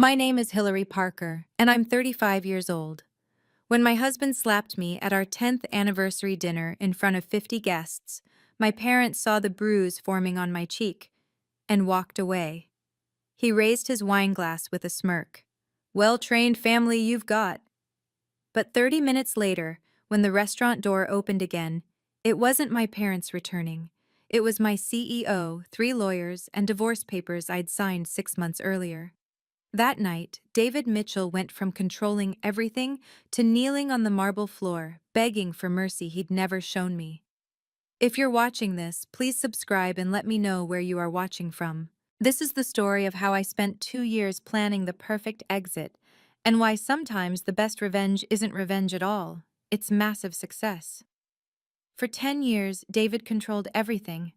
My name is Hillary Parker, and I'm 35 years old. When my husband slapped me at our 10th anniversary dinner in front of 50 guests, my parents saw the bruise forming on my cheek and walked away. He raised his wine glass with a smirk. Well-trained family you've got. But 30 minutes later, when the restaurant door opened again, it wasn't my parents returning. It was my CEO, 3 lawyers, and divorce papers I'd signed 6 months earlier. That night, David Mitchell went from controlling everything to kneeling on the marble floor, begging for mercy he'd never shown me. If you're watching this, please subscribe and let me know where you are watching from. This is the story of how I spent 2 years planning the perfect exit, and why sometimes the best revenge isn't revenge at all, it's massive success. For 10 years, David controlled everything: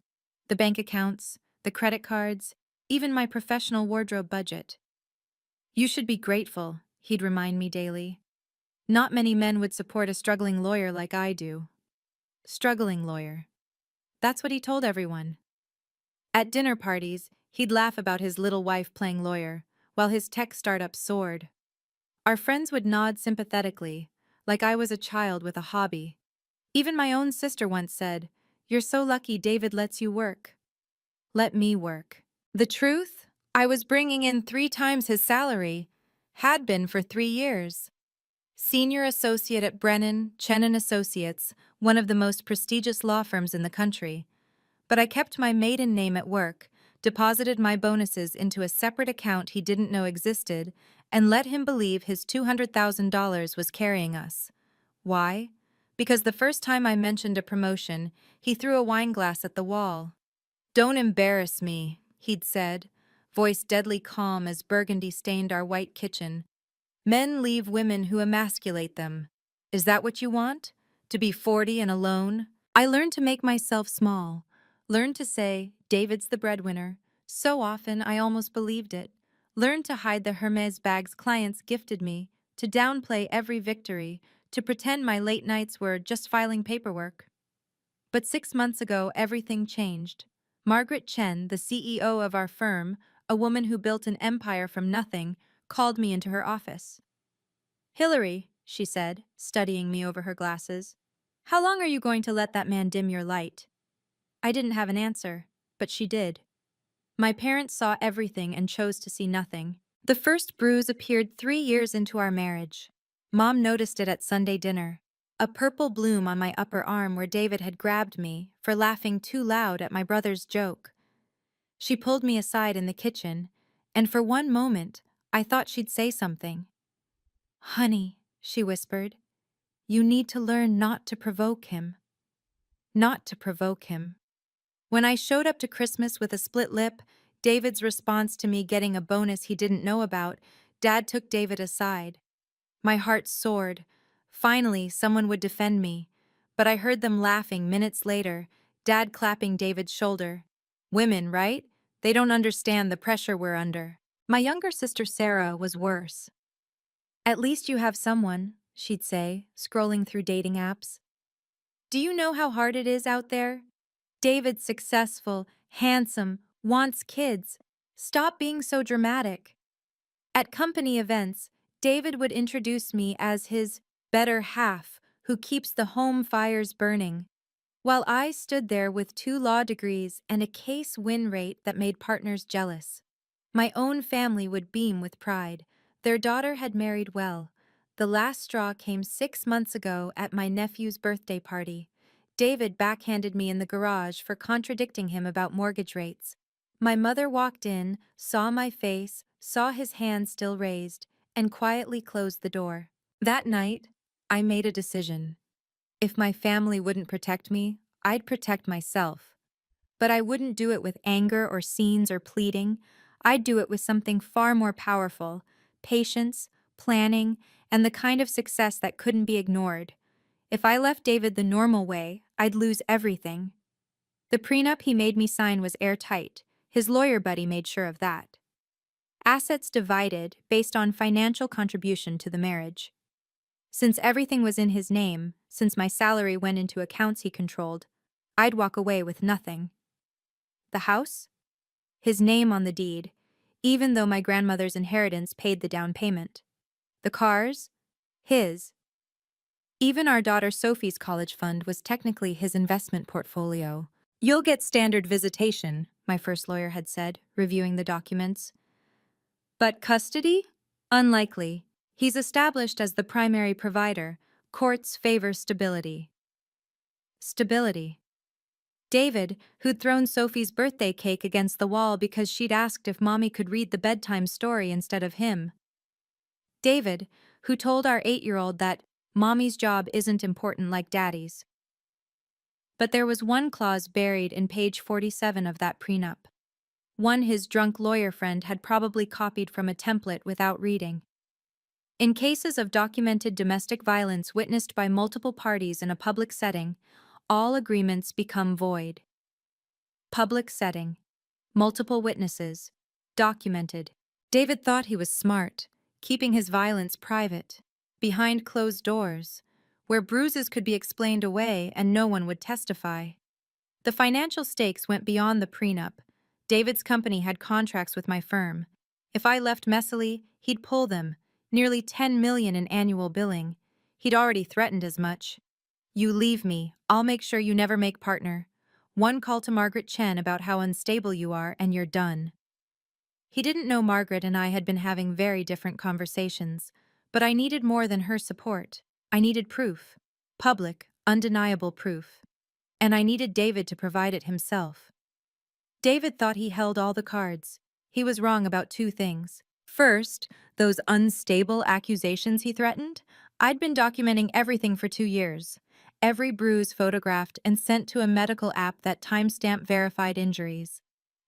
the bank accounts, the credit cards, even my professional wardrobe budget. You should be grateful, he'd remind me daily. Not many men would support a struggling lawyer like I do. Struggling lawyer. That's what he told everyone. At dinner parties, he'd laugh about his little wife playing lawyer, while his tech startup soared. Our friends would nod sympathetically, like I was a child with a hobby. Even my own sister once said, "You're so lucky David lets you work." Let me work. The truth? I was bringing in 3 times his salary, had been for 3 years. Senior associate at Brennan, Chen and Associates, one of the most prestigious law firms in the country. But I kept my maiden name at work, deposited my bonuses into a separate account he didn't know existed, and let him believe his $200,000 was carrying us. Why? Because the first time I mentioned a promotion, he threw a wine glass at the wall. "Don't embarrass me," he'd said, voice deadly calm as burgundy stained our white kitchen. "Men leave women who emasculate them. Is that what you want? To be 40 and alone?" I learned to make myself small, learned to say, "David's the breadwinner." So often I almost believed it. Learned to hide the Hermes bags clients gifted me, to downplay every victory, to pretend my late nights were just filing paperwork. But 6 months ago, everything changed. Margaret Chen, the CEO of our firm, a woman who built an empire from nothing, called me into her office. "Hillary," she said, studying me over her glasses, "how long are you going to let that man dim your light?" I didn't have an answer, but she did. My parents saw everything and chose to see nothing. The first bruise appeared 3 years into our marriage. Mom noticed it at Sunday dinner. A purple bloom on my upper arm where David had grabbed me for laughing too loud at my brother's joke. She pulled me aside in the kitchen, and for one moment, I thought she'd say something. "Honey," she whispered, "you need to learn not to provoke him." Not to provoke him. When I showed up to Christmas with a split lip, David's response to me getting a bonus he didn't know about, Dad took David aside. My heart soared. Finally, someone would defend me. But I heard them laughing minutes later, Dad clapping David's shoulder. "Women, right? They don't understand the pressure we're under." My younger sister Sarah was worse. "At least you have someone," she'd say, scrolling through dating apps. "Do you know how hard it is out there? David's successful, handsome, wants kids. Stop being so dramatic." At company events, David would introduce me as his better half who keeps the home fires burning, while I stood there with 2 law degrees and a case win rate that made partners jealous. My own family would beam with pride. Their daughter had married well. The last straw came 6 months ago at my nephew's birthday party. David backhanded me in the garage for contradicting him about mortgage rates. My mother walked in, saw my face, saw his hand still raised, and quietly closed the door. That night, I made a decision. If my family wouldn't protect me, I'd protect myself. But I wouldn't do it with anger or scenes or pleading. I'd do it with something far more powerful: patience, planning, and the kind of success that couldn't be ignored. If I left David the normal way, I'd lose everything. The prenup he made me sign was airtight. His lawyer buddy made sure of that. Assets divided based on financial contribution to the marriage. Since everything was in his name, since my salary went into accounts he controlled, I'd walk away with nothing. The house? His name on the deed. even though my grandmother's inheritance paid the down payment. The cars? His. Even our daughter Sophie's college fund was technically his investment portfolio. You'll get standard visitation, my first lawyer had said, reviewing the documents. But custody? Unlikely. He's established as the primary provider. Courts favor stability. Stability. David, who'd thrown Sophie's birthday cake against the wall because she'd asked if Mommy could read the bedtime story instead of him. David, who told our 8-year-old that Mommy's job isn't important like Daddy's. But there was one clause buried in page 47 of that prenup. One his drunk lawyer friend had probably copied from a template without reading. In cases of documented domestic violence witnessed by multiple parties in a public setting, all agreements become void. Public setting. Multiple witnesses. Documented. David thought he was smart, keeping his violence private, behind closed doors, where bruises could be explained away and no one would testify. The financial stakes went beyond the prenup. David's company had contracts with my firm. If I left messily, he'd pull them, nearly $10 million in annual billing. He'd already threatened as much. You leave me, I'll make sure you never make partner. One call to Margaret Chen about how unstable you are and you're done. He didn't know Margaret and I had been having very different conversations, but I needed more than her support. I needed proof. Public, undeniable proof. And I needed David to provide it himself. David thought he held all the cards. He was wrong about two things. First, those unstable accusations he threatened. I'd been documenting everything for 2 years. Every bruise photographed and sent to a medical app that timestamp verified injuries.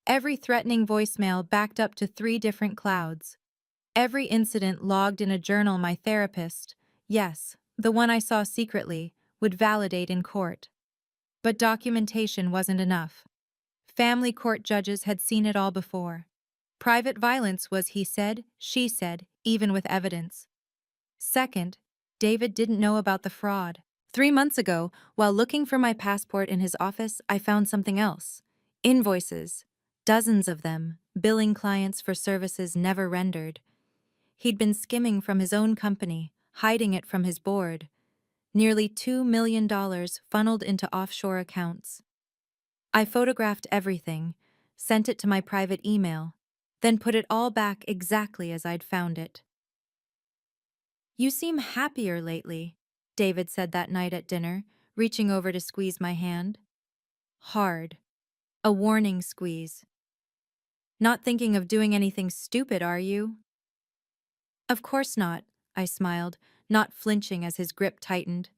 Every threatening voicemail backed up to 3 different clouds. Every incident logged in a journal my therapist, yes, the one I saw secretly, would validate in court. But documentation wasn't enough. Family court judges had seen it all before. Private violence was he said, she said, even with evidence. Second, David didn't know about the fraud. 3 months ago, while looking for my passport in his office, I found something else. Invoices. Dozens of them, billing clients for services never rendered. He'd been skimming from his own company, hiding it from his board. Nearly $2 million funneled into offshore accounts. I photographed everything, sent it to my private email, then put it all back exactly as I'd found it. You seem happier lately, David said that night at dinner, reaching over to squeeze my hand. Hard. A warning squeeze. Not thinking of doing anything stupid, are you? Of course not, I smiled, not flinching as his grip tightened.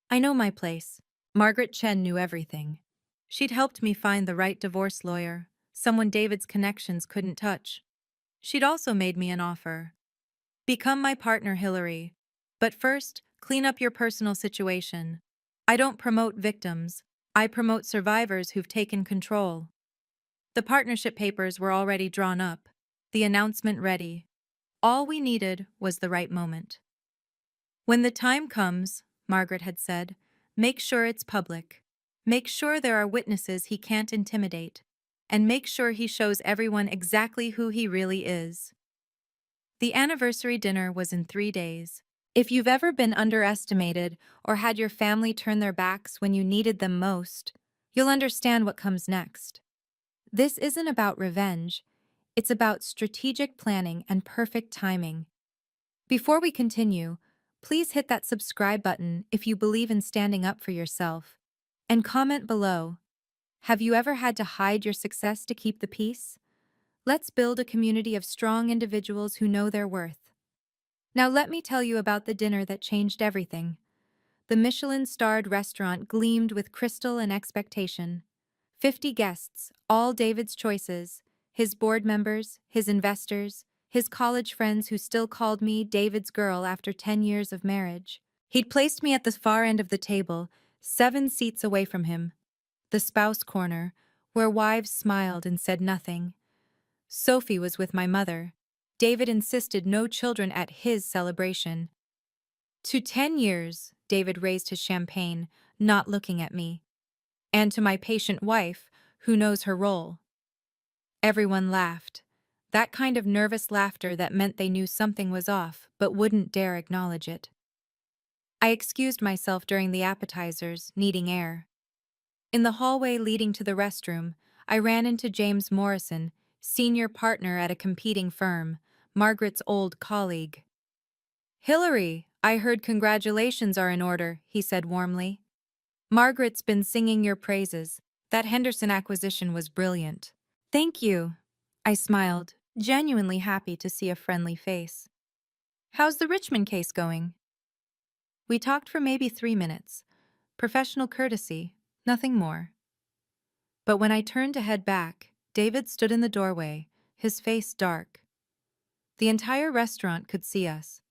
I know my place. Margaret Chen knew everything. She'd helped me find the right divorce lawyer, someone David's connections couldn't touch. She'd also made me an offer. Become my partner, Hillary. But first, clean up your personal situation. I don't promote victims. I promote survivors who've taken control. The partnership papers were already drawn up, the announcement ready. All we needed was the right moment. When the time comes, Margaret had said, make sure it's public. Make sure there are witnesses he can't intimidate. And make sure he shows everyone exactly who he really is. The anniversary dinner was in 3 days. If you've ever been underestimated or had your family turn their backs when you needed them most, you'll understand what comes next. This isn't about revenge. It's about strategic planning and perfect timing. Before we continue, please hit that subscribe button if you believe in standing up for yourself. And comment below. Have you ever had to hide your success to keep the peace? Let's build a community of strong individuals who know their worth. Now let me tell you about the dinner that changed everything. The Michelin-starred restaurant gleamed with crystal and expectation. 50 guests, all David's choices, his board members, his investors, his college friends who still called me David's girl after 10 years of marriage. He'd placed me at the far end of the table, 7 seats away from him, the spouse corner, where wives smiled and said nothing. Sophie was with my mother. David insisted no children at his celebration. To 10 years, David raised his champagne, not looking at me. And to my patient wife, who knows her role. Everyone laughed. That kind of nervous laughter that meant they knew something was off but wouldn't dare acknowledge it. I excused myself during the appetizers, needing air. In the hallway leading to the restroom, I ran into James Morrison, senior partner at a competing firm, Margaret's old colleague. "Hillary, I heard congratulations are in order," he said warmly. "Margaret's been singing your praises. That Henderson acquisition was brilliant." "Thank you." I smiled, genuinely happy to see a friendly face. "How's the Richmond case going?" We talked for maybe 3 minutes. Professional courtesy, nothing more. But when I turned to head back, David stood in the doorway, his face dark. The entire restaurant could see us.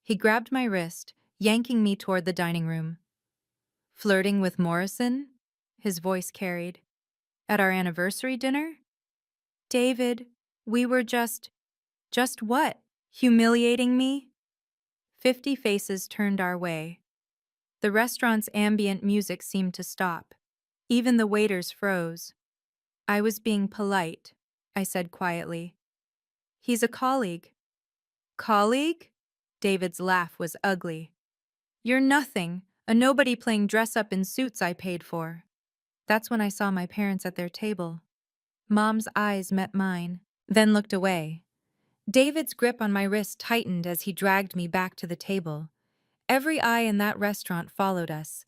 He grabbed my wrist, yanking me toward the dining room. "Flirting with Morrison?" his voice carried. "At our anniversary dinner?" "David, we were just what? Humiliating me?" 50 faces turned our way. The restaurant's ambient music seemed to stop. Even the waiters froze. "I was being polite," I said quietly. "He's a colleague." "Colleague?" David's laugh was ugly. "You're nothing, a nobody playing dress-up in suits I paid for." That's when I saw my parents at their table. Mom's eyes met mine, then looked away. David's grip on my wrist tightened as he dragged me back to the table. Every eye in that restaurant followed us.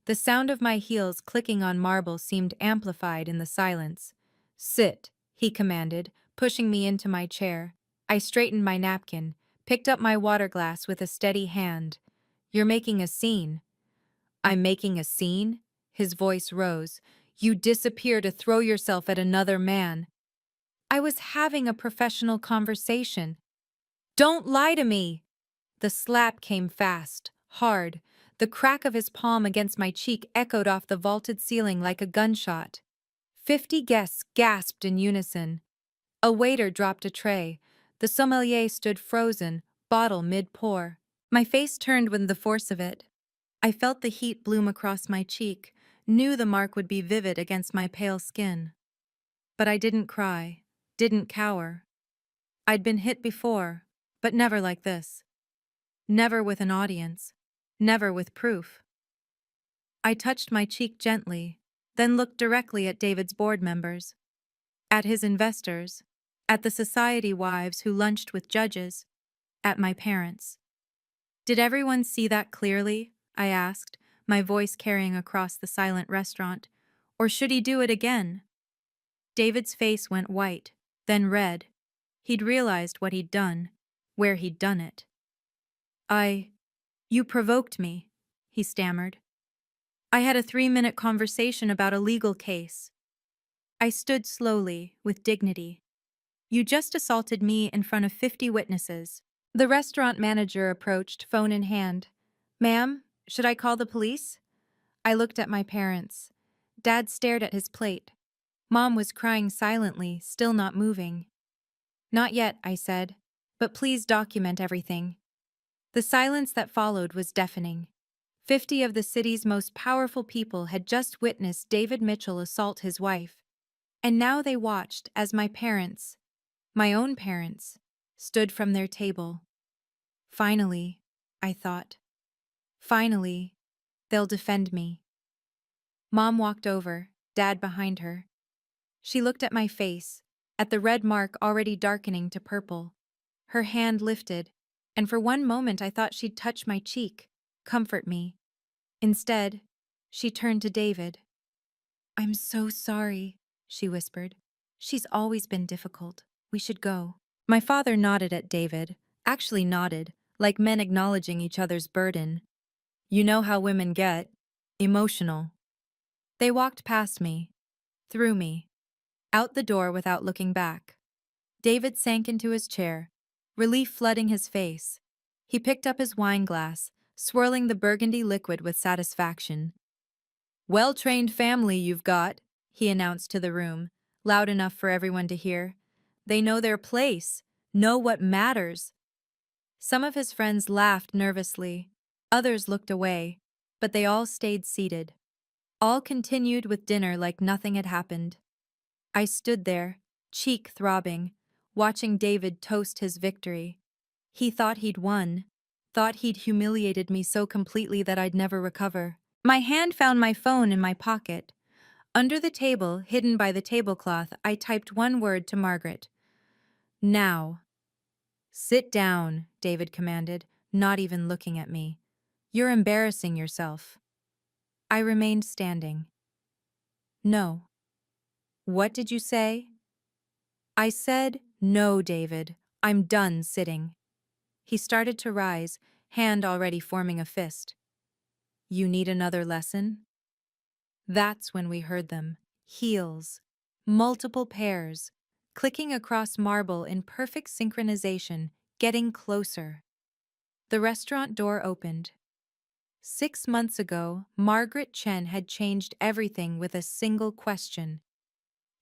The sound of my heels clicking on marble seemed amplified in the silence. "Sit," he commanded, pushing me into my chair. I straightened my napkin, picked up my water glass with a steady hand. "You're making a scene." "I'm making a scene?" His voice rose. "You disappear to throw yourself at another man." "I was having a professional conversation." "Don't lie to me!" The slap came fast, hard. The crack of his palm against my cheek echoed off the vaulted ceiling like a gunshot. 50 guests gasped in unison. A waiter dropped a tray. The sommelier stood frozen, bottle mid-pour. My face turned with the force of it. I felt the heat bloom across my cheek, knew the mark would be vivid against my pale skin. But I didn't cry, didn't cower. I'd been hit before, but never like this. Never with an audience. Never with proof. I touched my cheek gently, then looked directly at David's board members, at his investors, at the society wives who lunched with judges, at my parents. "Did everyone see that clearly?" I asked, my voice carrying across the silent restaurant. "Or should he do it again?" David's face went white, then red. He'd realized what he'd done, where he'd done it. You provoked me," he stammered. "I had a 3-minute conversation about a legal case." I stood slowly, with dignity. "You just assaulted me in front of 50 witnesses." The restaurant manager approached, phone in hand. "Ma'am, should I call the police?" I looked at my parents. Dad stared at his plate. Mom was crying silently, still not moving. "Not yet," I said. "But please document everything." The silence that followed was deafening. 50 of the city's most powerful people had just witnessed David Mitchell assault his wife. And now they watched as my parents, my own parents, stood from their table. Finally, I thought. Finally, they'll defend me. Mom walked over, Dad behind her. She looked at my face, at the red mark already darkening to purple. Her hand lifted, and for one moment I thought she'd touch my cheek, comfort me. Instead, she turned to David. "I'm so sorry," she whispered. "She's always been difficult. We should go." My father nodded at David, actually nodded, like men acknowledging each other's burden. "You know how women get. Emotional." They walked past me, through me, out the door without looking back. David sank into his chair, relief flooding his face. He picked up his wine glass, swirling the burgundy liquid with satisfaction. "Well-trained family you've got," he announced to the room, loud enough for everyone to hear. "They know their place, know what matters." Some of his friends laughed nervously, others looked away, but they all stayed seated. All continued with dinner like nothing had happened. I stood there, cheek throbbing, watching David toast his victory. He thought he'd won, thought he'd humiliated me so completely that I'd never recover. My hand found my phone in my pocket. Under the table, hidden by the tablecloth, I typed one word to Margaret. Now. Sit down, David commanded, not even looking at me. You're embarrassing yourself. I remained standing. No. What did you say? I said, no, David. I'm done sitting. He started to rise, hand already forming a fist. You need another lesson? That's when we heard them. Heels. Multiple pairs. Clicking across marble in perfect synchronization, getting closer. The restaurant door opened. 6 months ago, Margaret Chen had changed everything with a single question.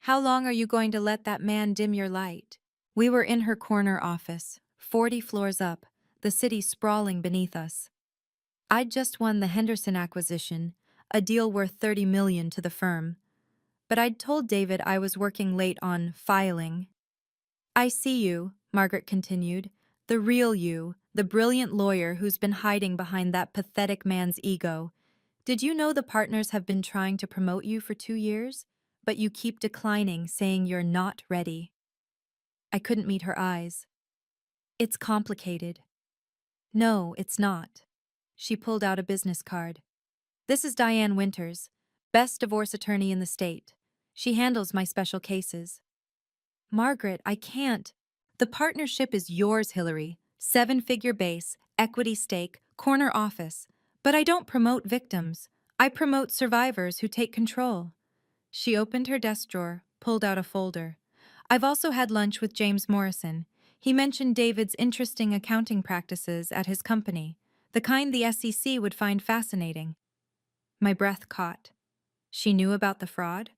How long are you going to let that man dim your light? We were in her corner office, 40 floors up, the city sprawling beneath us. I'd just won the Henderson acquisition, a deal worth $30 million to the firm. But I'd told David I was working late on filing. I see you, Margaret continued, the real you, the brilliant lawyer who's been hiding behind that pathetic man's ego. Did you know the partners have been trying to promote you for 2 years? But you keep declining, saying you're not ready. I couldn't meet her eyes. It's complicated. No, it's not. She pulled out a business card. This is Diane Winters, best divorce attorney in the state. She handles my special cases. Margaret, I can't. The partnership is yours, Hillary. 7-figure base, equity stake, corner office. But I don't promote victims. I promote survivors who take control. She opened her desk drawer, pulled out a folder. I've also had lunch with James Morrison. He mentioned David's interesting accounting practices at his company, the kind the SEC would find fascinating. My breath caught. She knew about the fraud?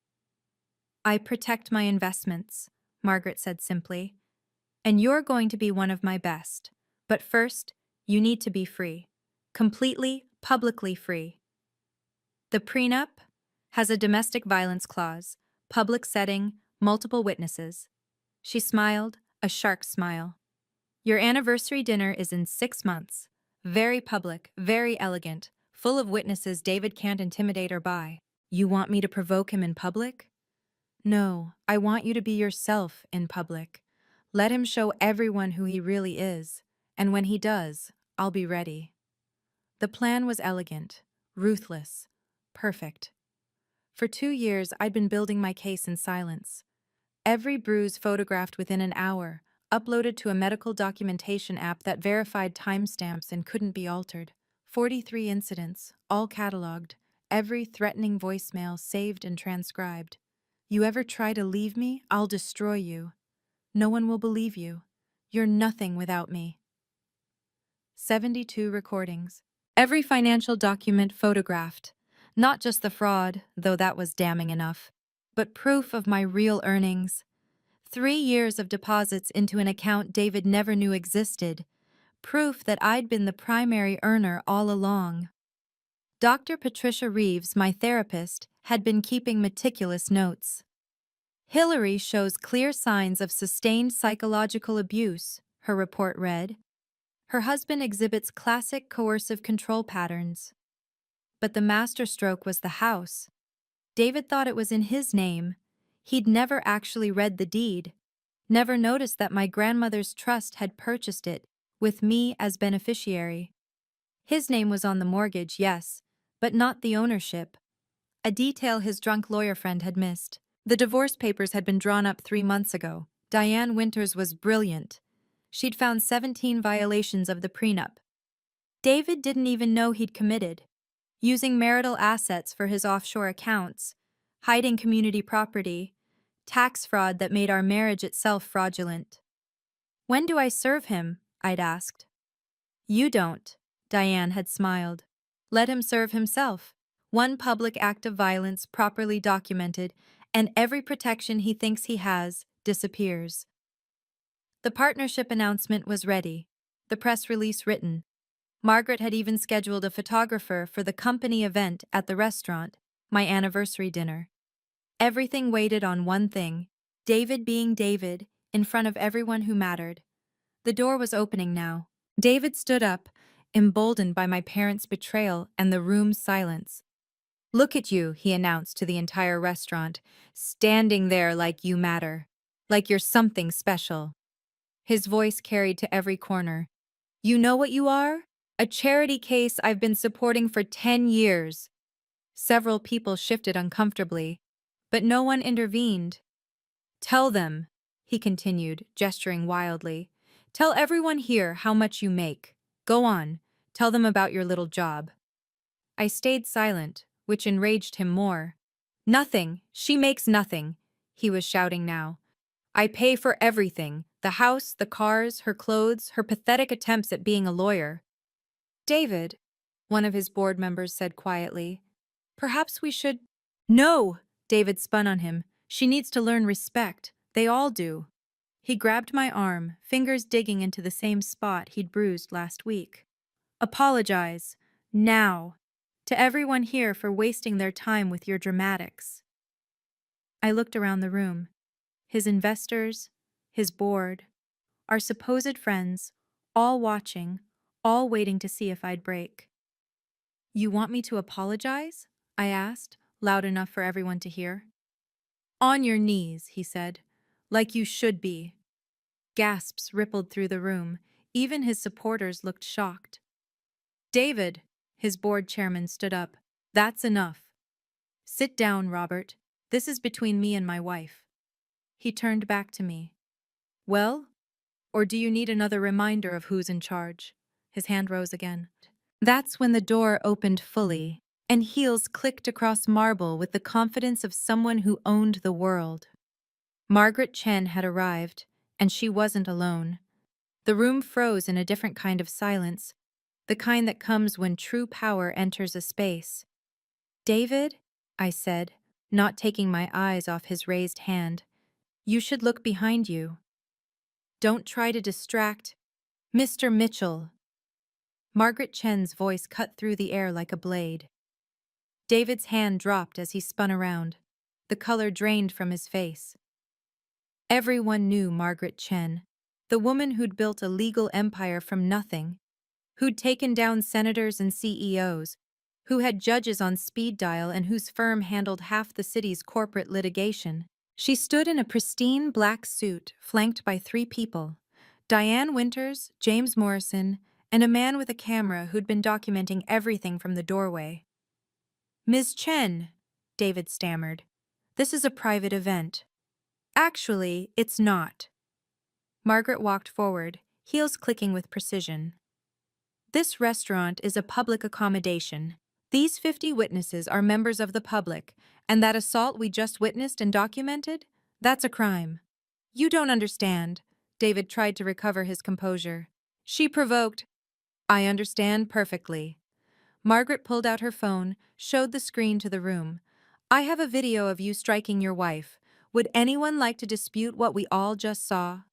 I protect my investments, Margaret said simply. And you're going to be one of my best. But first, you need to be free. Completely, publicly free. The prenup has a domestic violence clause, public setting, multiple witnesses. She smiled, a shark smile. Your anniversary dinner is in 6 months. Very public, very elegant, full of witnesses David can't intimidate or buy. You want me to provoke him in public? No, I want you to be yourself in public. Let him show everyone who he really is, and when he does, I'll be ready. The plan was elegant, ruthless, perfect. For 2 years, I'd been building my case in silence. Every bruise photographed within an hour, uploaded to a medical documentation app that verified timestamps and couldn't be altered. 43 incidents, all cataloged, every threatening voicemail saved and transcribed. You ever try to leave me, I'll destroy you. No one will believe you. You're nothing without me. 72 recordings. Every financial document photographed. Not just the fraud, though that was damning enough, but proof of my real earnings. 3 years of deposits into an account David never knew existed. Proof that I'd been the primary earner all along. Dr. Patricia Reeves, my therapist, had been keeping meticulous notes. Hillary shows clear signs of sustained psychological abuse, her report read. Her husband exhibits classic coercive control patterns. But the masterstroke was the house. David thought it was in his name. He'd never actually read the deed, never noticed that my grandmother's trust had purchased it, with me as beneficiary. His name was on the mortgage, yes, but not the ownership. A detail his drunk lawyer friend had missed. The divorce papers had been drawn up 3 months ago. Diane Winters was brilliant. She'd found 17 violations of the prenup. David didn't even know he'd committed. Using marital assets for his offshore accounts, hiding community property, tax fraud that made our marriage itself fraudulent. When do I serve him? I'd asked. You don't, Diane had smiled. Let him serve himself. One public act of violence properly documented, and every protection he thinks he has disappears. The partnership announcement was ready, the press release written. Margaret had even scheduled a photographer for the company event at the restaurant, my anniversary dinner. Everything waited on one thing, David being David, in front of everyone who mattered. The door was opening now. David stood up, emboldened by my parents' betrayal and the room's silence. "Look at you," he announced to the entire restaurant, "standing there like you matter. Like you're something special." His voice carried to every corner. "You know what you are? A charity case I've been supporting for 10 years. Several people shifted uncomfortably, but no one intervened. "Tell them," he continued, gesturing wildly. "Tell everyone here how much you make. Go on, tell them about your little job." I stayed silent, which enraged him more. "Nothing, she makes nothing," he was shouting now. "I pay for everything, the house, the cars, her clothes, her pathetic attempts at being a lawyer." "David," one of his board members said quietly, "perhaps we should—" "No!" David spun on him. "She needs to learn respect. They all do." He grabbed my arm, fingers digging into the same spot he'd bruised last week. "Apologize. Now. To everyone here for wasting their time with your dramatics." I looked around the room. His investors, his board, our supposed friends, all watching, all waiting to see if I'd break. "You want me to apologize?" I asked, loud enough for everyone to hear. "On your knees," he said, "like you should be." Gasps rippled through the room. Even his supporters looked shocked. "David," his board chairman stood up, "that's enough. Sit down, Robert. This is between me and my wife." He turned back to me. "Well? Or do you need another reminder of who's in charge?" His hand rose again. That's when the door opened fully, and heels clicked across marble with the confidence of someone who owned the world. Margaret Chen had arrived, and she wasn't alone. The room froze in a different kind of silence, the kind that comes when true power enters a space. "David," I said, not taking my eyes off his raised hand, "you should look behind you. Don't try to distract Mr. Mitchell." Margaret Chen's voice cut through the air like a blade. David's hand dropped as he spun around. The color drained from his face. Everyone knew Margaret Chen, the woman who'd built a legal empire from nothing, who'd taken down senators and CEOs, who had judges on speed dial and whose firm handled half the city's corporate litigation. She stood in a pristine black suit, flanked by 3 people: Diane Winters, James Morrison, and a man with a camera who'd been documenting everything from the doorway. "Ms. Chen," David stammered, "this is a private event." "Actually, it's not." Margaret walked forward, heels clicking with precision. "This restaurant is a public accommodation. These 50 witnesses are members of the public, and that assault we just witnessed and documented, that's a crime." "You don't understand." David tried to recover his composure. "She provoked—" "I understand perfectly." Margaret pulled out her phone, showed the screen to the room. "I have a video of you striking your wife. Would anyone like to dispute what we all just saw?"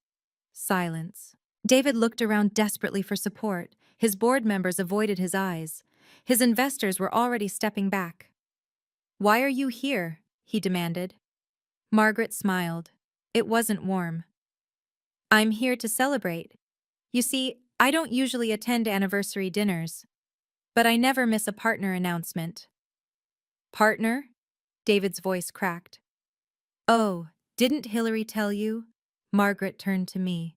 Silence. David looked around desperately for support. His board members avoided his eyes. His investors were already stepping back. "Why are you here?" he demanded. Margaret smiled. It wasn't warm. "I'm here to celebrate. You see, I don't usually attend anniversary dinners, but I never miss a partner announcement." "Partner?" David's voice cracked. "Oh, didn't Hillary tell you?" Margaret turned to me.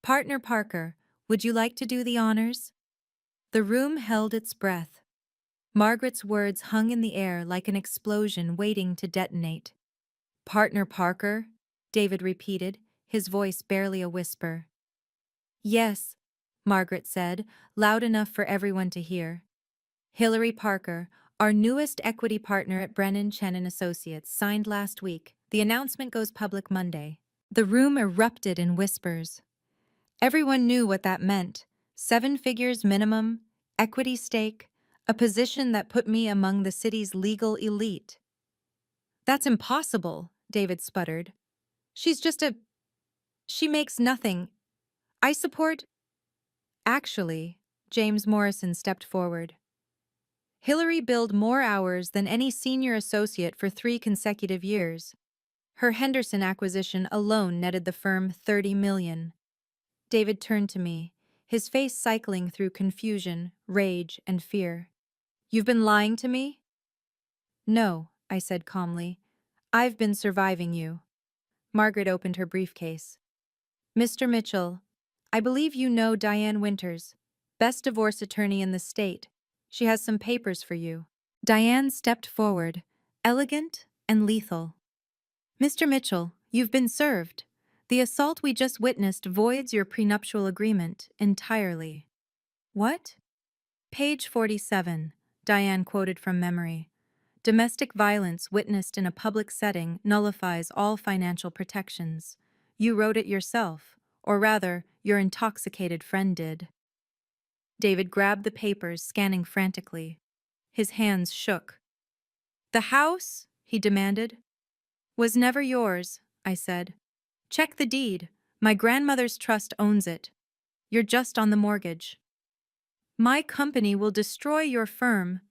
"Partner Parker, would you like to do the honors?" The room held its breath. Margaret's words hung in the air like an explosion waiting to detonate. "Partner Parker?" David repeated, his voice barely a whisper. "Yes," Margaret said, loud enough for everyone to hear. "Hillary Parker, our newest equity partner at Brennan Chen and Associates, signed last week. The announcement goes public Monday." The room erupted in whispers. Everyone knew what that meant. 7 figures minimum, equity stake, a position that put me among the city's legal elite. "That's impossible," David sputtered. She makes nothing. I support—" "Actually," James Morrison stepped forward, "Hillary billed more hours than any senior associate for 3 consecutive years. Her Henderson acquisition alone netted the firm $30 million. David turned to me, his face cycling through confusion, rage, and fear. You've been lying to me? No, I said calmly. I've been surviving you. Margaret opened her briefcase. Mr. Mitchell, I believe you know Diane Winters, best divorce attorney in the state. She has some papers for you. Diane stepped forward, elegant and lethal. Mr. Mitchell, you've been served. The assault we just witnessed voids your prenuptial agreement entirely. What? Page 47, Diane quoted from memory. Domestic violence witnessed in a public setting nullifies all financial protections. You wrote it yourself, or rather, your intoxicated friend did. David grabbed the papers, scanning frantically. His hands shook. The house, he demanded, was never yours, I said. Check the deed. My grandmother's trust owns it. You're just on the mortgage. My company will destroy your firm.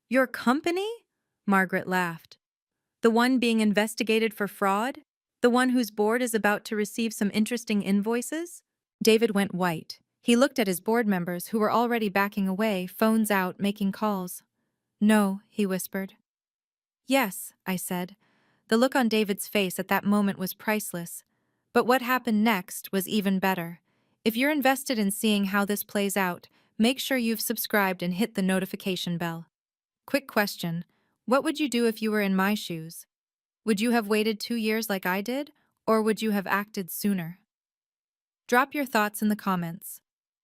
Your company? Margaret laughed. The one being investigated for fraud? The one whose board is about to receive some interesting invoices? David went white. He looked at his board members who were already backing away, phones out, making calls. No, he whispered. Yes, I said. The look on David's face at that moment was priceless. But what happened next was even better. If you're invested in seeing how this plays out, make sure you've subscribed and hit the notification bell. Quick question. What would you do if you were in my shoes? Would you have waited 2 years like I did, or would you have acted sooner? Drop your thoughts in the comments.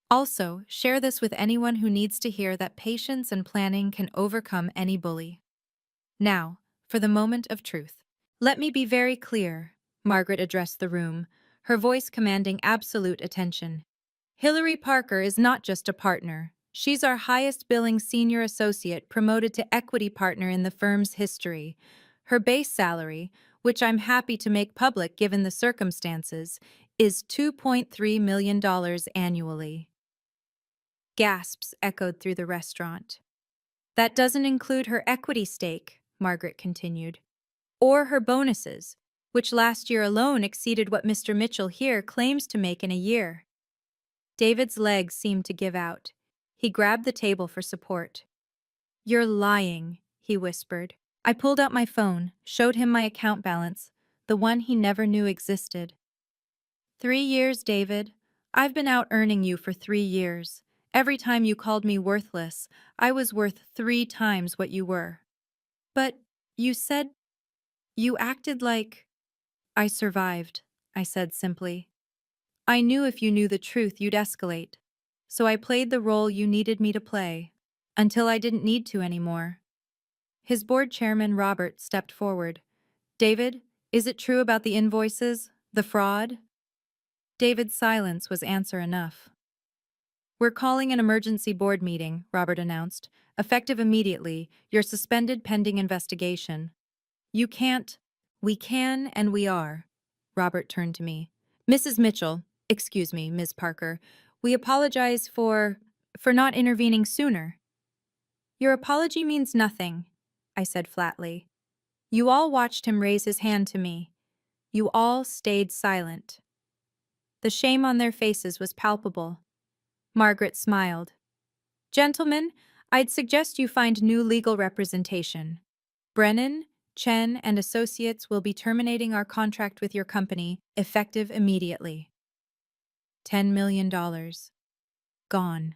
Also, share this with anyone who needs to hear that patience and planning can overcome any bully. Now, for the moment of truth. Let me be very clear, Margaret addressed the room, her voice commanding absolute attention. Hillary Parker is not just a partner. She's our highest billing senior associate promoted to equity partner in the firm's history. Her base salary, which I'm happy to make public given the circumstances, is $2.3 million annually. Gasps echoed through the restaurant. That doesn't include her equity stake, Margaret continued, or her bonuses, which last year alone exceeded what Mr. Mitchell here claims to make in a year. David's legs seemed to give out. He grabbed the table for support. You're lying, he whispered. I pulled out my phone, showed him my account balance, the one he never knew existed. 3 years, David. I've been out earning you for 3 years. Every time you called me worthless, I was worth 3 times what you were. But you said you acted like I survived, I said simply. I knew if you knew the truth, you'd escalate. So I played the role you needed me to play, until I didn't need to anymore. His board chairman, Robert, stepped forward. David, is it true about the invoices, the fraud? David's silence was answer enough. We're calling an emergency board meeting, Robert announced. Effective immediately, you're suspended pending investigation. You can't. We can and we are. Robert turned to me. Mrs. Mitchell, excuse me, Ms. Parker, we apologize for not intervening sooner. Your apology means nothing, I said flatly. You all watched him raise his hand to me. You all stayed silent. The shame on their faces was palpable. Margaret smiled. Gentlemen, I'd suggest you find new legal representation. Brennan, Chen, and Associates will be terminating our contract with your company, effective immediately. $10 million. Gone.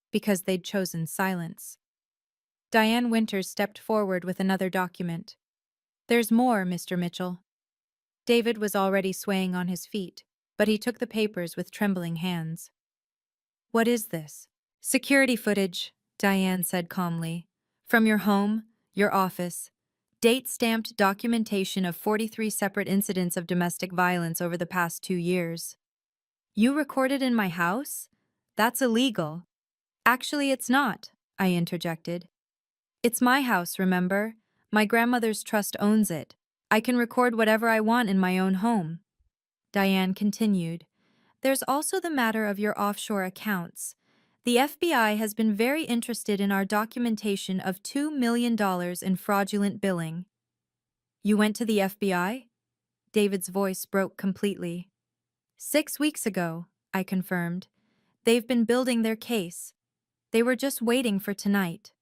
Because they'd chosen silence. Diane Winters stepped forward with another document. There's more, Mr. Mitchell. David was already swaying on his feet, but he took the papers with trembling hands. What is this? Security footage, Diane said calmly. From your home, your office. Date-stamped documentation of 43 separate incidents of domestic violence over the past 2 years. You recorded in my house? That's illegal. Actually, it's not, I interjected. It's my house, remember? My grandmother's trust owns it. I can record whatever I want in my own home. Diane continued. There's also the matter of your offshore accounts. The FBI has been very interested in our documentation of $2 million in fraudulent billing. You went to the FBI? David's voice broke completely. 6 weeks ago, I confirmed. They've been building their case. They were just waiting for tonight.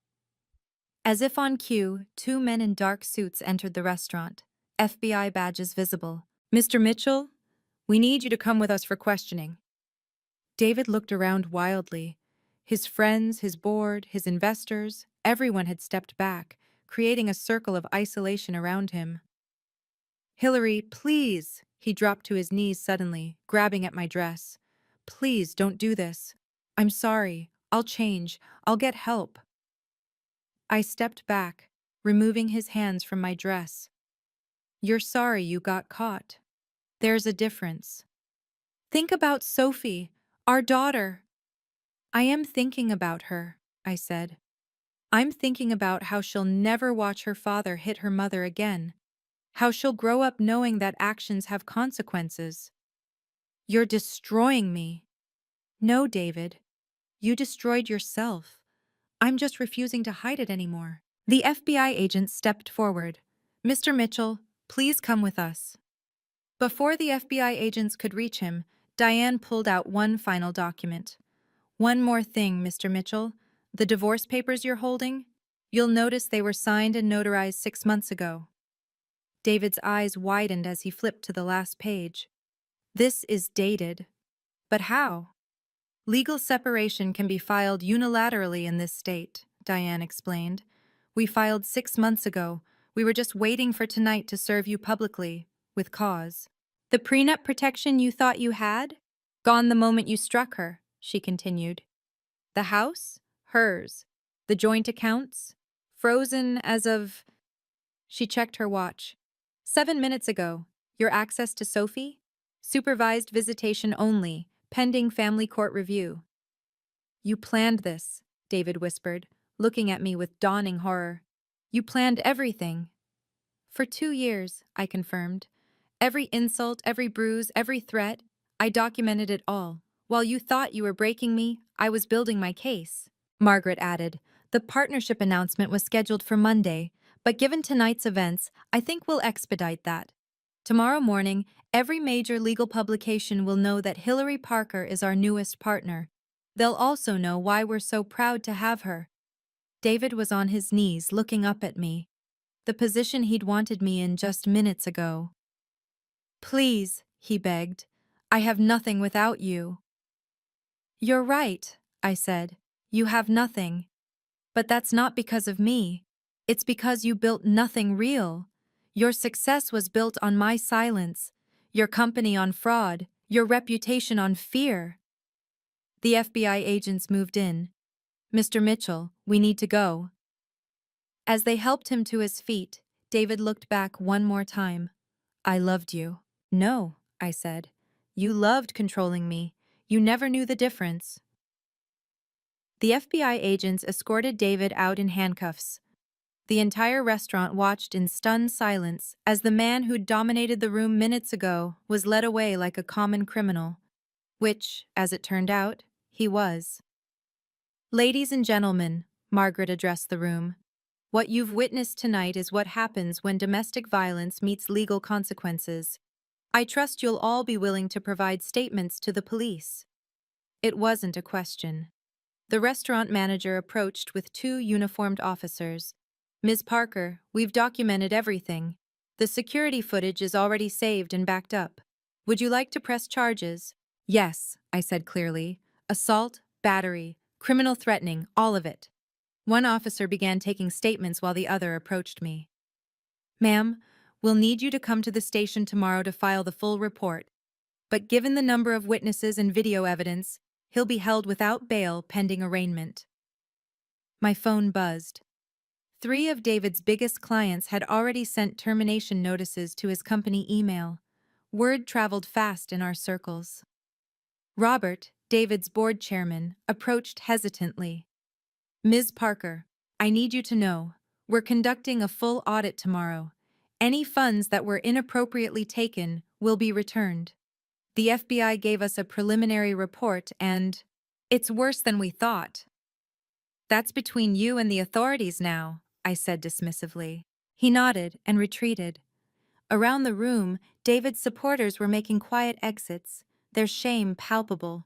As if on cue, two men in dark suits entered the restaurant, FBI badges visible. Mr. Mitchell, we need you to come with us for questioning. David looked around wildly. His friends, his board, his investors, everyone had stepped back, creating a circle of isolation around him. Hillary, please! He dropped to his knees suddenly, grabbing at my dress. Please don't do this. I'm sorry. I'll change. I'll get help. I stepped back, removing his hands from my dress. You're sorry you got caught. There's a difference. Think about Sophie, our daughter. I am thinking about her, I said. I'm thinking about how she'll never watch her father hit her mother again. How she'll grow up knowing that actions have consequences. You're destroying me. No, David. You destroyed yourself. I'm just refusing to hide it anymore. The FBI agent stepped forward. Mr. Mitchell, please come with us. Before the FBI agents could reach him, Diane pulled out one final document. One more thing, Mr. Mitchell. The divorce papers you're holding? You'll notice they were signed and notarized 6 months ago. David's eyes widened as he flipped to the last page. This is dated. But how? Legal separation can be filed unilaterally in this state, Diane explained. We filed 6 months ago. We were just waiting for tonight to serve you publicly, with cause. The prenup protection you thought you had? Gone the moment you struck her, she continued. The house? Hers. The joint accounts? Frozen as of... She checked her watch. 7 minutes ago. Your access to Sophie? Supervised visitation only, pending family court review. You planned this, David whispered, looking at me with dawning horror. You planned everything. For 2 years, I confirmed. Every insult, every bruise, every threat, I documented it all. While you thought you were breaking me, I was building my case. Margaret added, the partnership announcement was scheduled for Monday, but given tonight's events, I think we'll expedite that. Tomorrow morning, every major legal publication will know that Hillary Parker is our newest partner. They'll also know why we're so proud to have her. David was on his knees looking up at me, the position he'd wanted me in just minutes ago. Please, he begged. I have nothing without you. You're right, I said. You have nothing. But that's not because of me. It's because you built nothing real. Your success was built on my silence, your company on fraud, your reputation on fear. The FBI agents moved in. Mr. Mitchell, we need to go. As they helped him to his feet, David looked back one more time. I loved you. No, I said. You loved controlling me. You never knew the difference. The FBI agents escorted David out in handcuffs. The entire restaurant watched in stunned silence as the man who'd dominated the room minutes ago was led away like a common criminal, which, as it turned out, he was. Ladies and gentlemen, Margaret addressed the room, what you've witnessed tonight is what happens when domestic violence meets legal consequences. I trust you'll all be willing to provide statements to the police. It wasn't a question. The restaurant manager approached with 2 uniformed officers. Ms. Parker, we've documented everything. The security footage is already saved and backed up. Would you like to press charges? Yes, I said clearly. Assault, battery, criminal threatening, all of it. One officer began taking statements while the other approached me. Ma'am, we'll need you to come to the station tomorrow to file the full report. But given the number of witnesses and video evidence, he'll be held without bail pending arraignment. My phone buzzed. 3 of David's biggest clients had already sent termination notices to his company email. Word traveled fast in our circles. Robert, David's board chairman, approached hesitantly. Ms. Parker, I need you to know, we're conducting a full audit tomorrow. Any funds that were inappropriately taken will be returned. The FBI gave us a preliminary report and it's worse than we thought. That's between you and the authorities now, I said dismissively. He nodded and retreated. Around the room, David's supporters were making quiet exits, their shame palpable.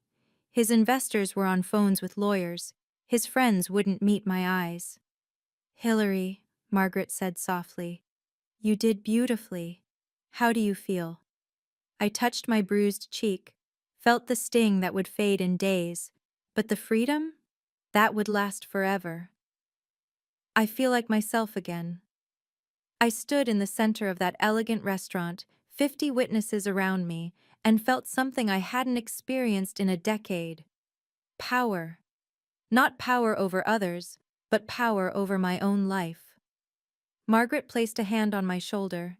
His investors were on phones with lawyers. His friends wouldn't meet my eyes. "Hillary," Margaret said softly, "you did beautifully. How do you feel?" I touched my bruised cheek, felt the sting that would fade in days, but the freedom? That would last forever. "I feel like myself again." I stood in the center of that elegant restaurant, 50 witnesses around me, and felt something I hadn't experienced in a decade. Power. Not power over others, but power over my own life. Margaret placed a hand on my shoulder.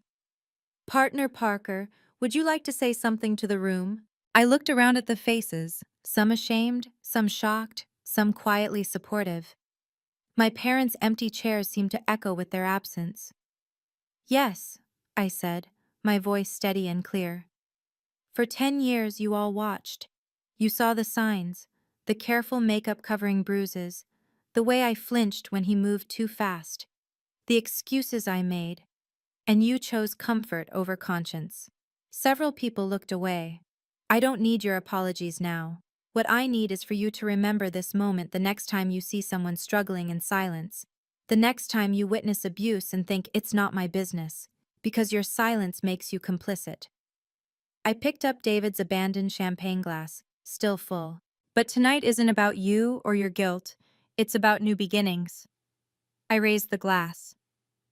"Partner Parker, would you like to say something to the room?" I looked around at the faces, some ashamed, some shocked, some quietly supportive. My parents' empty chairs seemed to echo with their absence. "Yes," I said, my voice steady and clear. "For 10 years you all watched. You saw the signs, the careful makeup covering bruises, the way I flinched when he moved too fast, the excuses I made, and you chose comfort over conscience." Several people looked away. "I don't need your apologies now. What I need is for you to remember this moment the next time you see someone struggling in silence, the next time you witness abuse and think it's not my business, because your silence makes you complicit." I picked up David's abandoned champagne glass, still full. "But tonight isn't about you or your guilt. It's about new beginnings." I raised the glass.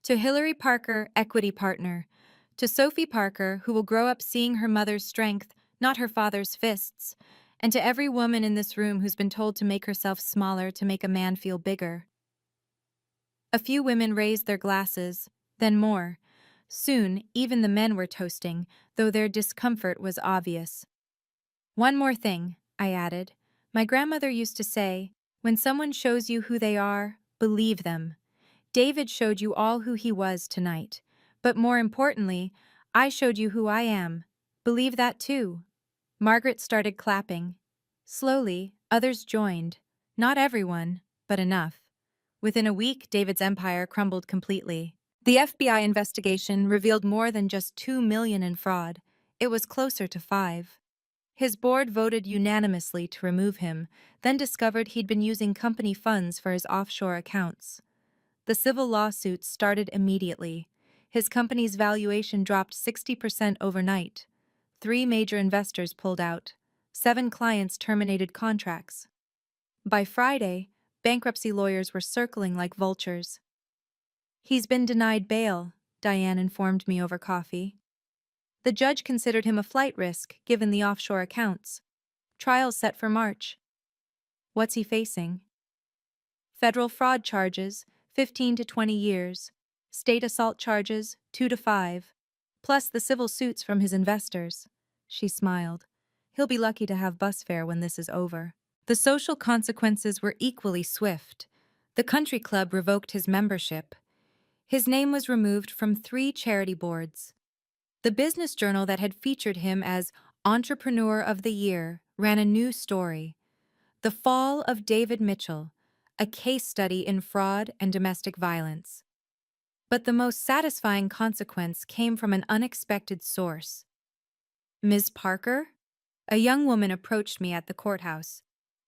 "To Hillary Parker, equity partner. To Sophie Parker, who will grow up seeing her mother's strength, not her father's fists. And to every woman in this room who's been told to make herself smaller to make a man feel bigger." A few women raised their glasses, then more. Soon, even the men were toasting, though their discomfort was obvious. "One more thing," I added. "My grandmother used to say, when someone shows you who they are, believe them. David showed you all who he was tonight. But more importantly, I showed you who I am. Believe that too." Margaret started clapping. Slowly, others joined. Not everyone, but enough. Within a week, David's empire crumbled completely. The FBI investigation revealed more than just $2 million in fraud. It was closer to 5. His board voted unanimously to remove him, then discovered he'd been using company funds for his offshore accounts. The civil lawsuits started immediately. His company's valuation dropped 60% overnight. 3 major investors pulled out. 7 clients terminated contracts. By Friday, bankruptcy lawyers were circling like vultures. "He's been denied bail," Diane informed me over coffee. "The judge considered him a flight risk, given the offshore accounts. Trial's set for March." "What's he facing?" "Federal fraud charges, 15 to 20 years. State assault charges, 2 to 5. Plus the civil suits from his investors." She smiled. "He'll be lucky to have bus fare when this is over." The social consequences were equally swift. The country club revoked his membership. His name was removed from 3 charity boards. The business journal that had featured him as Entrepreneur of the Year ran a new story: "The Fall of David Mitchell, a case study in fraud and domestic violence." But the most satisfying consequence came from an unexpected source. "Ms. Parker?" A young woman approached me at the courthouse.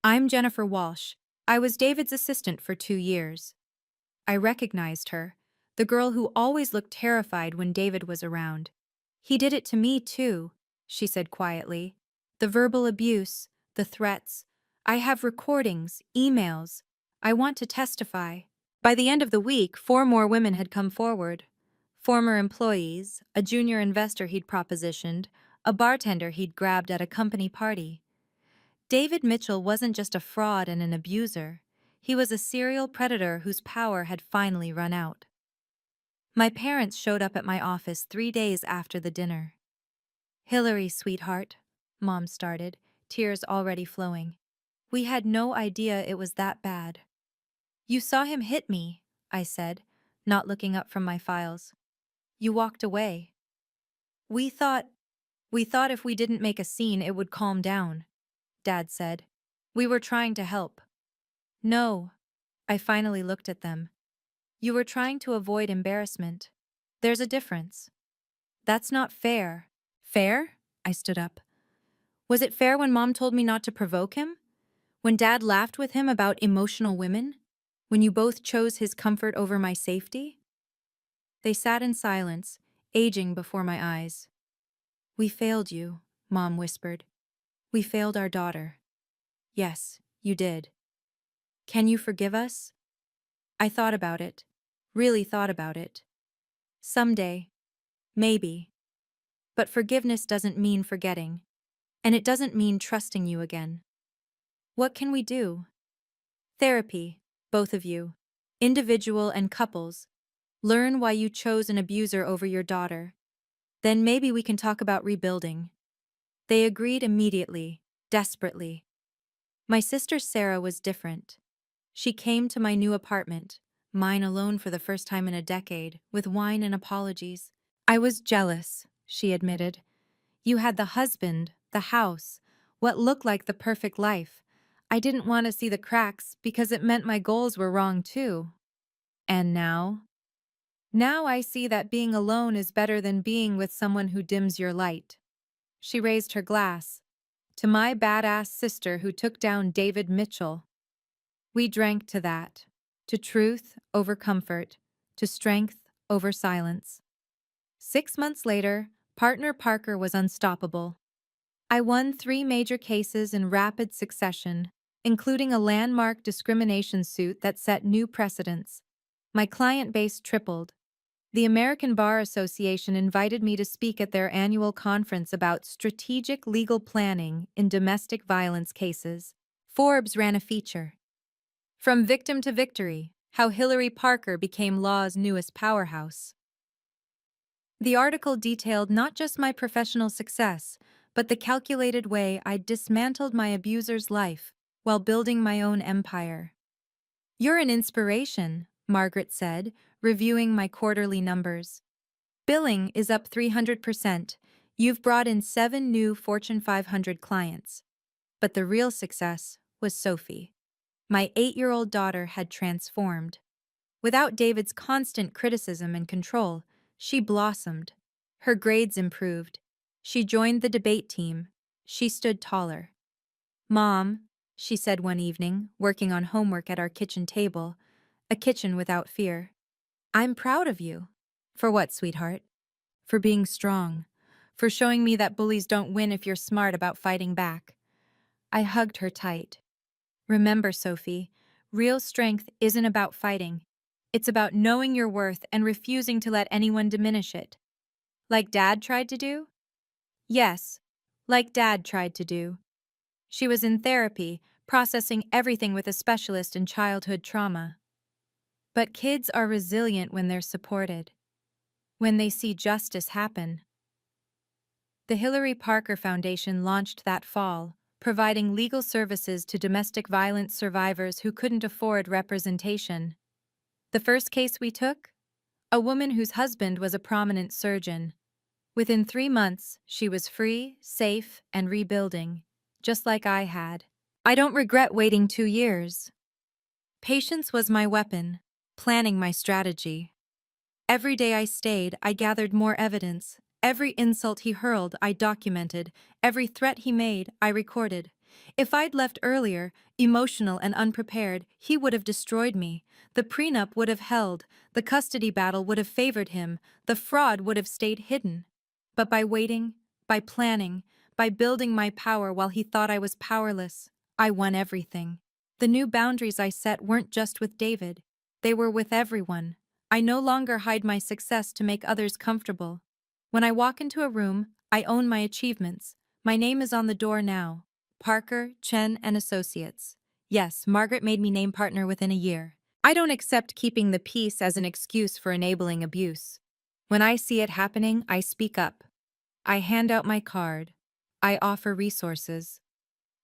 "I'm Jennifer Walsh. I was David's assistant for 2 years." I recognized her, the girl who always looked terrified when David was around. "He did it to me, too," she said quietly. "The verbal abuse, the threats. I have recordings, emails. I want to testify." By the end of the week, 4 more women had come forward. Former employees, a junior investor he'd propositioned, a bartender he'd grabbed at a company party. David Mitchell wasn't just a fraud and an abuser. He was a serial predator whose power had finally run out. My parents showed up at my office 3 days after the dinner. "Hillary, sweetheart," Mom started, tears already flowing. "We had no idea it was that bad." "You saw him hit me," I said, not looking up from my files. "You walked away." We thought if we didn't make a scene it would calm down," Dad said. "We were trying to help." "No." I finally looked at them. "You were trying to avoid embarrassment. There's a difference." That's not fair. Fair? I stood up. Was it fair when Mom told me not to provoke him? When Dad laughed with him about emotional women? When you both chose his comfort over my safety? They sat in silence, aging before my eyes. We failed you, Mom whispered. We failed our daughter. Yes, you did. Can you forgive us? I thought about it. Really thought about it. Someday. Maybe. But forgiveness doesn't mean forgetting. And it doesn't mean trusting you again. What can we do? Therapy, both of you. Individual and couples. Learn why you chose an abuser over your daughter. Then maybe we can talk about rebuilding. They agreed immediately, desperately. My sister Sarah was different. She came to my new apartment, mine alone for the first time in a decade, with wine and apologies. I was jealous, she admitted. You had the husband, the house, what looked like the perfect life. I didn't want to see the cracks because it meant my goals were wrong too. And now? Now I see that being alone is better than being with someone who dims your light. She raised her glass. To my badass sister who took down David Mitchell. We drank to that. To truth over comfort. To strength over silence. 6 months later, partner Parker was unstoppable. I won 3 major cases in rapid succession, including a landmark discrimination suit that set new precedents. My client base tripled. The American Bar Association invited me to speak at their annual conference about strategic legal planning in domestic violence cases. Forbes ran a feature. From Victim to Victory: How Hillary Parker Became Law's Newest Powerhouse. The article detailed not just my professional success, but the calculated way I dismantled my abuser's life while building my own empire. You're an inspiration, Margaret said, reviewing my quarterly numbers. Billing is up 300%. You've brought in 7 new Fortune 500 clients. But the real success was Sophie. My 8-year-old daughter had transformed. Without David's constant criticism and control, she blossomed. Her grades improved. She joined the debate team. She stood taller. Mom, she said one evening, working on homework at our kitchen table, a kitchen without fear. I'm proud of you. For what, sweetheart? For being strong. For showing me that bullies don't win if you're smart about fighting back. I hugged her tight. Remember, Sophie, real strength isn't about fighting. It's about knowing your worth and refusing to let anyone diminish it. Like Dad tried to do? Yes, like Dad tried to do. She was in therapy, processing everything with a specialist in childhood trauma. But kids are resilient when they're supported, when they see justice happen. The Hillary Parker Foundation launched that fall, providing legal services to domestic violence survivors who couldn't afford representation. The first case we took? A woman whose husband was a prominent surgeon. Within 3 months, she was free, safe, and rebuilding, just like I had. I don't regret waiting 2 years. Patience was my weapon, planning my strategy. Every day I stayed, I gathered more evidence. Every insult he hurled, I documented. Every threat he made, I recorded. If I'd left earlier, emotional and unprepared, he would have destroyed me. The prenup would have held. The custody battle would have favored him. The fraud would have stayed hidden. But by waiting, by planning, by building my power while he thought I was powerless, I won everything. The new boundaries I set weren't just with David. They were with everyone. I no longer hide my success to make others comfortable. When I walk into a room, I own my achievements. My name is on the door now. Parker, Chen, and Associates. Yes, Margaret made me name partner within a year. I don't accept keeping the peace as an excuse for enabling abuse. When I see it happening, I speak up. I hand out my card. I offer resources.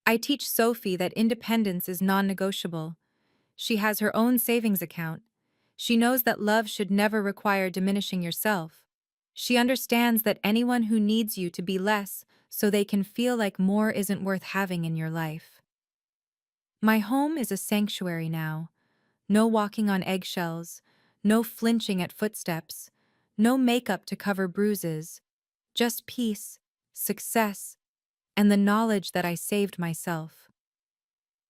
I teach Sophie that independence is non-negotiable. She has her own savings account. She knows that love should never require diminishing yourself. She understands that anyone who needs you to be less so they can feel like more isn't worth having in your life. My home is a sanctuary now. No walking on eggshells, no flinching at footsteps, no makeup to cover bruises, just peace, success, and the knowledge that I saved myself.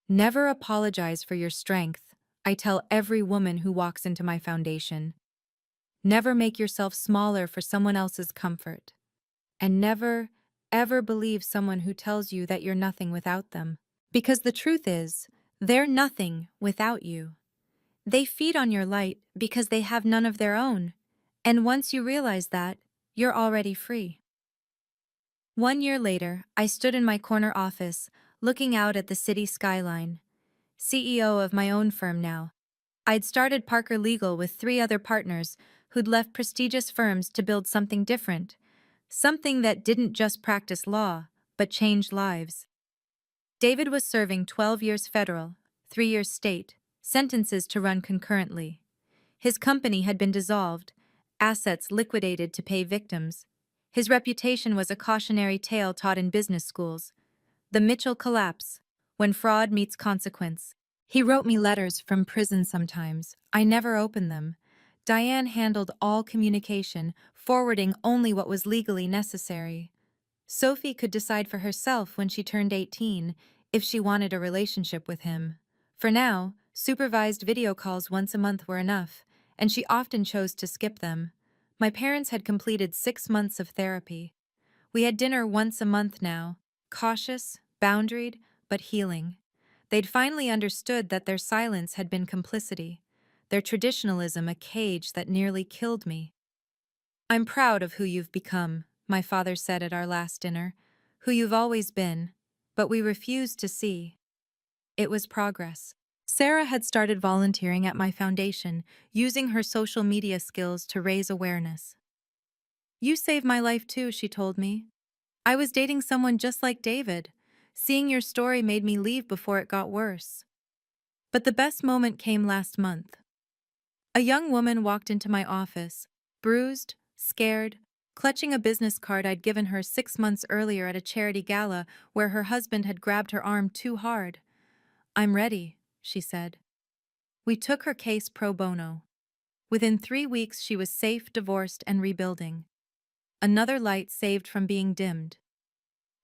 Never apologize for your strength, I tell every woman who walks into my foundation. Never make yourself smaller for someone else's comfort. And never, ever believe someone who tells you that you're nothing without them. Because the truth is, they're nothing without you. They feed on your light because they have none of their own. And once you realize that, you're already free. 1 year later, I stood in my corner office, looking out at the city skyline. CEO of my own firm now. I'd started Parker Legal with 3 other partners who'd left prestigious firms to build something different. Something that didn't just practice law, but changed lives. David was serving 12 years federal, 3 years state, sentences to run concurrently. His company had been dissolved, assets liquidated to pay victims. His reputation was a cautionary tale taught in business schools. The Mitchell collapse, when fraud meets consequence. He wrote me letters from prison sometimes. I never opened them. Diane handled all communication, forwarding only what was legally necessary. Sophie could decide for herself when she turned 18 if she wanted a relationship with him. For now, supervised video calls once a month were enough, and she often chose to skip them. My parents had completed 6 months of therapy. We had dinner once a month now, cautious, boundaried, but healing. They'd finally understood that their silence had been complicity, their traditionalism a cage that nearly killed me. "I'm proud of who you've become," my father said at our last dinner, "who you've always been, but we refuse to see." It was progress. Sarah had started volunteering at my foundation, using her social media skills to raise awareness. "You saved my life too," she told me. "I was dating someone just like David. Seeing your story made me leave before it got worse." But the best moment came last month. A young woman walked into my office, bruised, scared, clutching a business card I'd given her 6 months earlier at a charity gala where her husband had grabbed her arm too hard. "I'm ready," she said. We took her case pro bono. Within 3 weeks, she was safe, divorced, and rebuilding. Another light saved from being dimmed.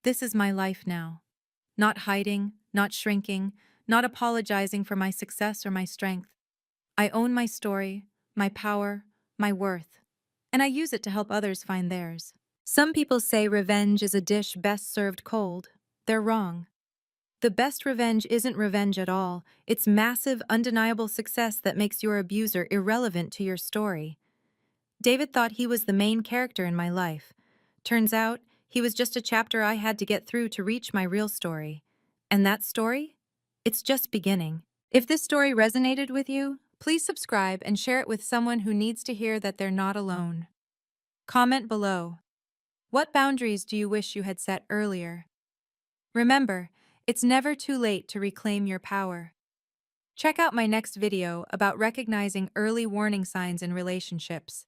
This is my life now. Not hiding, not shrinking, not apologizing for my success or my strength. I own my story, my power, my worth, and I use it to help others find theirs. Some people say revenge is a dish best served cold. They're wrong. The best revenge isn't revenge at all. It's massive, undeniable success that makes your abuser irrelevant to your story. David thought he was the main character in my life. Turns out, he was just a chapter I had to get through to reach my real story. And that story? It's just beginning. If this story resonated with you, please subscribe and share it with someone who needs to hear that they're not alone. Comment below. What boundaries do you wish you had set earlier? Remember, it's never too late to reclaim your power. Check out my next video about recognizing early warning signs in relationships.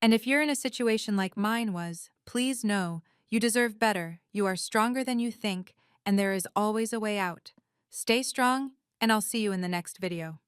And if you're in a situation like mine was, please know you deserve better, you are stronger than you think, and there is always a way out. Stay strong, and I'll see you in the next video.